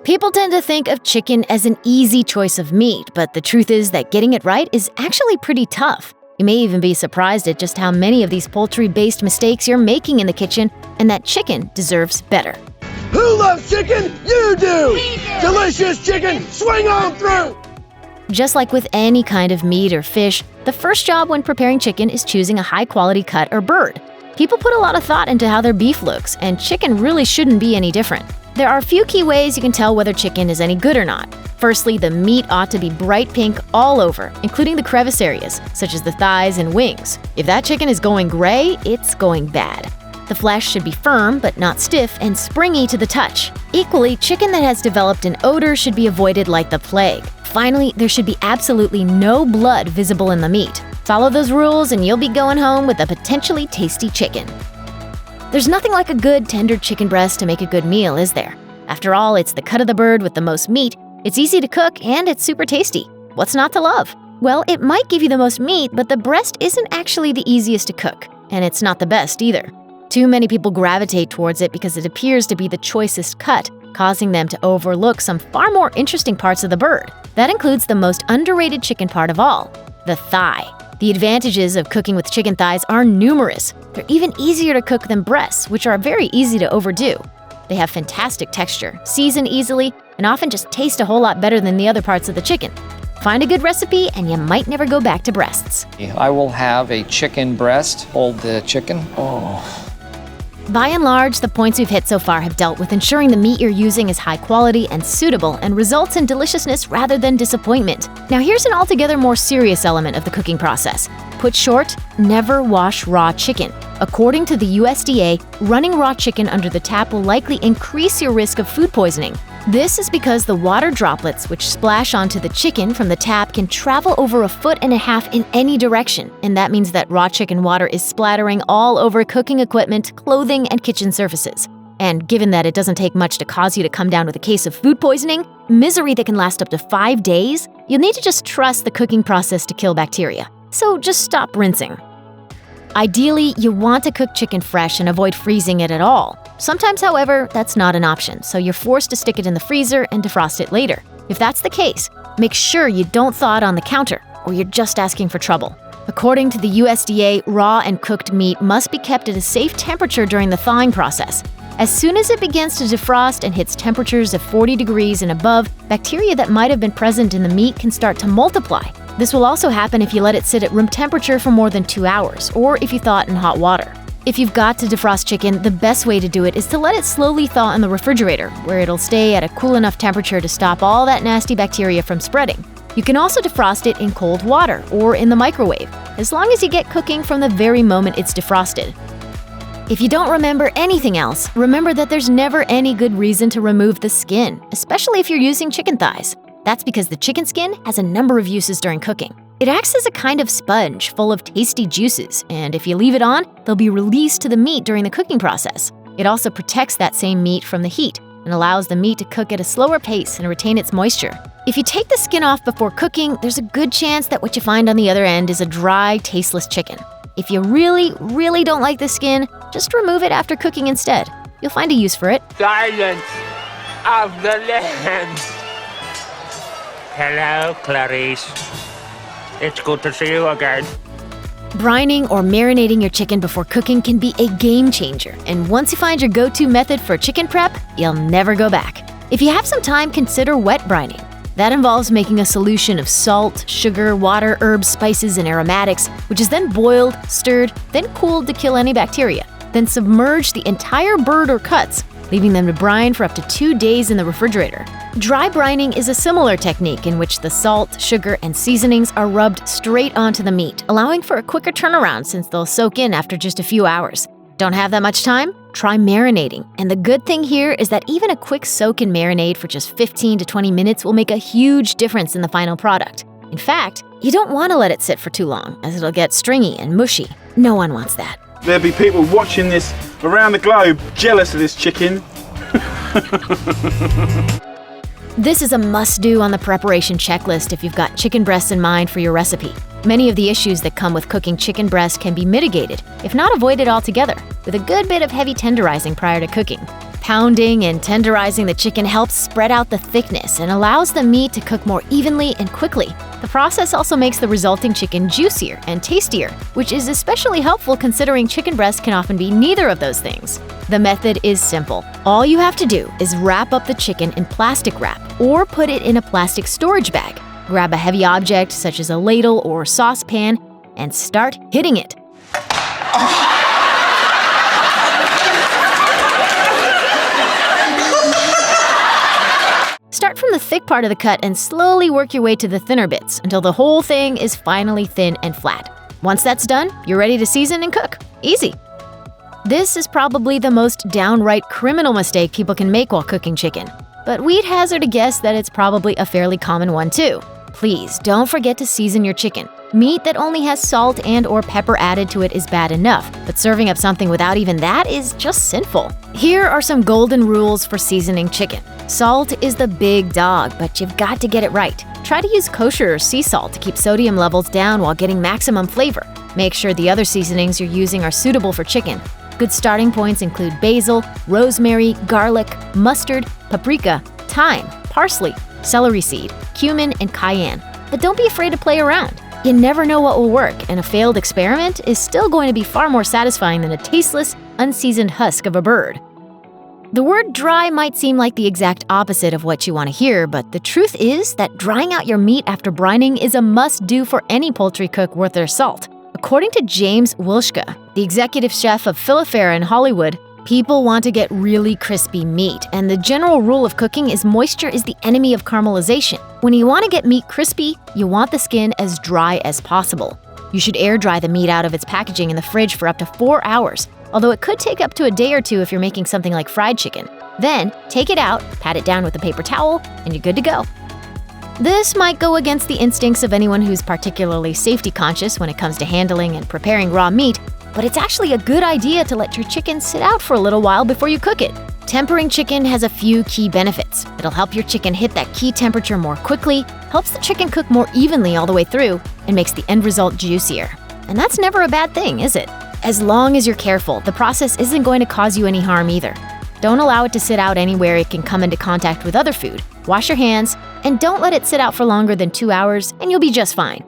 People tend to think of chicken as an easy choice of meat, but the truth is that getting it right is actually pretty tough. You may even be surprised at just how many of these poultry-based mistakes you're making in the kitchen, and that chicken deserves better. Who loves chicken? You do! We do! Delicious chicken, swing on through! Just like with any kind of meat or fish, the first job when preparing chicken is choosing a high-quality cut or bird. People put a lot of thought into how their beef looks, and chicken really shouldn't be any different. There are a few key ways you can tell whether chicken is any good or not. Firstly, the meat ought to be bright pink all over, including the crevice areas, such as the thighs and wings. If that chicken is going gray, it's going bad. The flesh should be firm but not stiff and springy to the touch. Equally, chicken that has developed an odor should be avoided like the plague. Finally, there should be absolutely no blood visible in the meat. Follow those rules and you'll be going home with a potentially tasty chicken. There's nothing like a good, tender chicken breast to make a good meal, is there? After all, it's the cut of the bird with the most meat. It's easy to cook and it's super tasty. What's not to love? Well, it might give you the most meat, but the breast isn't actually the easiest to cook, and it's not the best either. Too many people gravitate towards it because it appears to be the choicest cut, causing them to overlook some far more interesting parts of the bird. That includes the most underrated chicken part of all, the thigh. The advantages of cooking with chicken thighs are numerous. They're even easier to cook than breasts, which are very easy to overdo. They have fantastic texture, season easily, and often just taste a whole lot better than the other parts of the chicken. Find a good recipe and you might never go back to breasts. I will have a chicken breast. Hold the chicken. By and large, the points we've hit so far have dealt with ensuring the meat you're using is high quality and suitable and results in deliciousness rather than disappointment. Now here's an altogether more serious element of the cooking process. Put short, never wash raw chicken. According to the USDA, running raw chicken under the tap will likely increase your risk of food poisoning. This is because the water droplets which splash onto the chicken from the tap can travel over 1.5 feet in any direction, and that means that raw chicken water is splattering all over cooking equipment, clothing, and kitchen surfaces. And given that it doesn't take much to cause you to come down with a case of food poisoning, misery that can last up to 5 days, you'll need to just trust the cooking process to kill bacteria. So just stop rinsing. Ideally, you want to cook chicken fresh and avoid freezing it at all. Sometimes, however, that's not an option, so you're forced to stick it in the freezer and defrost it later. If that's the case, make sure you don't thaw it on the counter, or you're just asking for trouble. According to the USDA, raw and cooked meat must be kept at a safe temperature during the thawing process. As soon as it begins to defrost and hits temperatures of 40 degrees and above, bacteria that might have been present in the meat can start to multiply. This will also happen if you let it sit at room temperature for more than 2 hours, or if you thaw it in hot water. If you've got to defrost chicken, the best way to do it is to let it slowly thaw in the refrigerator, where it'll stay at a cool enough temperature to stop all that nasty bacteria from spreading. You can also defrost it in cold water or in the microwave, as long as you get cooking from the very moment it's defrosted. If you don't remember anything else, remember that there's never any good reason to remove the skin, especially if you're using chicken thighs. That's because the chicken skin has a number of uses during cooking. It acts as a kind of sponge full of tasty juices, and if you leave it on, they'll be released to the meat during the cooking process. It also protects that same meat from the heat and allows the meat to cook at a slower pace and retain its moisture. If you take the skin off before cooking, there's a good chance that what you find on the other end is a dry, tasteless chicken. If you really, really don't like the skin, just remove it after cooking instead. You'll find a use for it. Silence of the lambs. Hello, Clarice. It's good to see you again. Brining or marinating your chicken before cooking can be a game changer, and once you find your go-to method for chicken prep, you'll never go back. If you have some time, consider wet brining. That involves making a solution of salt, sugar, water, herbs, spices, and aromatics, which is then boiled, stirred, then cooled to kill any bacteria. Then submerge the entire bird or cuts, leaving them to brine for up to 2 days in the refrigerator. Dry brining is a similar technique in which the salt, sugar, and seasonings are rubbed straight onto the meat, allowing for a quicker turnaround since they'll soak in after just a few hours. Don't have that much time? Try marinating. And the good thing here is that even a quick soak and marinade for just 15 to 20 minutes will make a huge difference in the final product. In fact, you don't want to let it sit for too long, as it'll get stringy and mushy. No one wants that. There'll be people watching this around the globe jealous of this chicken. This is a must-do on the preparation checklist if you've got chicken breasts in mind for your recipe. Many of the issues that come with cooking chicken breast can be mitigated, if not avoided altogether, with a good bit of heavy tenderizing prior to cooking. Pounding and tenderizing the chicken helps spread out the thickness and allows the meat to cook more evenly and quickly. The process also makes the resulting chicken juicier and tastier, which is especially helpful considering chicken breast can often be neither of those things. The method is simple. All you have to do is wrap up the chicken in plastic wrap or put it in a plastic storage bag. Grab a heavy object such as a ladle or saucepan and start hitting it. Start from the thick part of the cut and slowly work your way to the thinner bits until the whole thing is finally thin and flat. Once that's done, you're ready to season and cook. Easy. This is probably the most downright criminal mistake people can make while cooking chicken, but we'd hazard a guess that it's probably a fairly common one too. Please don't forget to season your chicken. Meat that only has salt and/or pepper added to it is bad enough, but serving up something without even that is just sinful. Here are some golden rules for seasoning chicken. Salt is the big dog, but you've got to get it right. Try to use kosher or sea salt to keep sodium levels down while getting maximum flavor. Make sure the other seasonings you're using are suitable for chicken. Good starting points include basil, rosemary, garlic, mustard, paprika, thyme, parsley, celery seed, cumin, and cayenne. But don't be afraid to play around. You never know what will work, and a failed experiment is still going to be far more satisfying than a tasteless, unseasoned husk of a bird. The word dry might seem like the exact opposite of what you want to hear, but the truth is that drying out your meat after brining is a must-do for any poultry cook worth their salt. According to James Wilschka, the executive chef of Filifera in Hollywood, people want to get really crispy meat, and the general rule of cooking is moisture is the enemy of caramelization. When you want to get meat crispy, you want the skin as dry as possible. You should air dry the meat out of its packaging in the fridge for up to 4 hours, although it could take up to a day or two if you're making something like fried chicken. Then, take it out, pat it down with a paper towel, and you're good to go. This might go against the instincts of anyone who's particularly safety conscious when it comes to handling and preparing raw meat, but it's actually a good idea to let your chicken sit out for a little while before you cook it. Tempering chicken has a few key benefits. It'll help your chicken hit that key temperature more quickly, helps the chicken cook more evenly all the way through, and makes the end result juicier. And that's never a bad thing, is it? As long as you're careful, the process isn't going to cause you any harm either. Don't allow it to sit out anywhere it can come into contact with other food. Wash your hands, and don't let it sit out for longer than 2 hours, and you'll be just fine.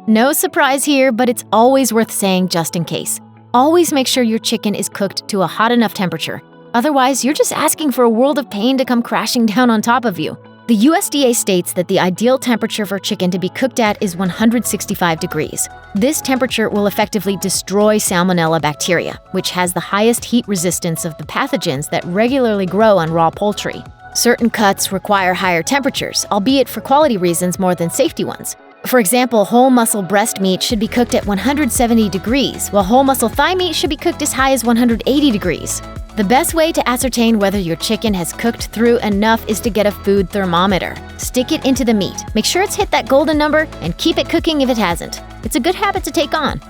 No surprise here, but it's always worth saying just in case. Always make sure your chicken is cooked to a hot enough temperature. Otherwise, you're just asking for a world of pain to come crashing down on top of you. The USDA states that the ideal temperature for chicken to be cooked at is 165 degrees. This temperature will effectively destroy Salmonella bacteria, which has the highest heat resistance of the pathogens that regularly grow on raw poultry. Certain cuts require higher temperatures, albeit for quality reasons more than safety ones. For example, whole muscle breast meat should be cooked at 170 degrees, while whole muscle thigh meat should be cooked as high as 180 degrees. The best way to ascertain whether your chicken has cooked through enough is to get a food thermometer. Stick it into the meat, make sure it's hit that golden number, and keep it cooking if it hasn't. It's a good habit to take on.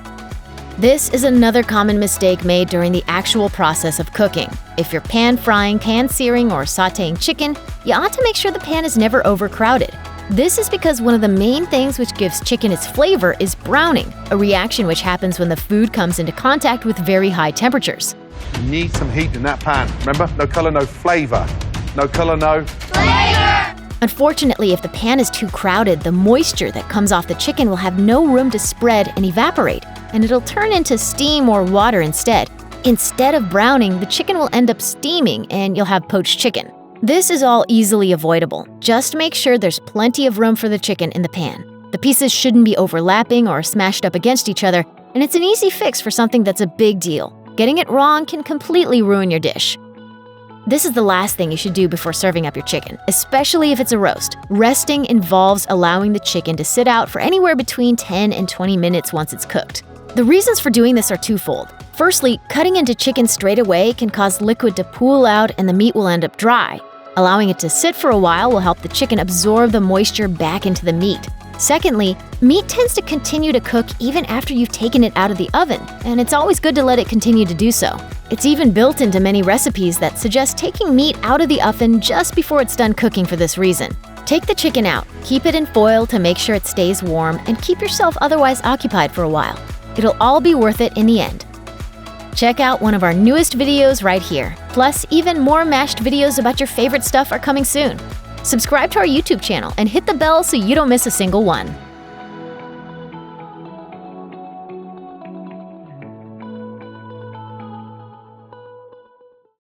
This is another common mistake made during the actual process of cooking. If you're pan frying, pan searing, or sautéing chicken, you ought to make sure the pan is never overcrowded. This is because one of the main things which gives chicken its flavor is browning, a reaction which happens when the food comes into contact with very high temperatures. You need some heat in that pan. Remember, no color, no flavor. No color, no flavor! Unfortunately, if the pan is too crowded, the moisture that comes off the chicken will have no room to spread and evaporate, and it'll turn into steam or water instead. Instead of browning, the chicken will end up steaming and you'll have poached chicken. This is all easily avoidable. Just make sure there's plenty of room for the chicken in the pan. The pieces shouldn't be overlapping or smashed up against each other, and it's an easy fix for something that's a big deal. Getting it wrong can completely ruin your dish. This is the last thing you should do before serving up your chicken, especially if it's a roast. Resting involves allowing the chicken to sit out for anywhere between 10 and 20 minutes once it's cooked. The reasons for doing this are twofold. Firstly, cutting into chicken straight away can cause liquid to pool out and the meat will end up dry. Allowing it to sit for a while will help the chicken absorb the moisture back into the meat. Secondly, meat tends to continue to cook even after you've taken it out of the oven, and it's always good to let it continue to do so. It's even built into many recipes that suggest taking meat out of the oven just before it's done cooking for this reason. Take the chicken out, keep it in foil to make sure it stays warm, and keep yourself otherwise occupied for a while. It'll all be worth it in the end. Check out one of our newest videos right here. Plus, even more mashed videos about your favorite stuff are coming soon. Subscribe to our YouTube channel and hit the bell so you don't miss a single one.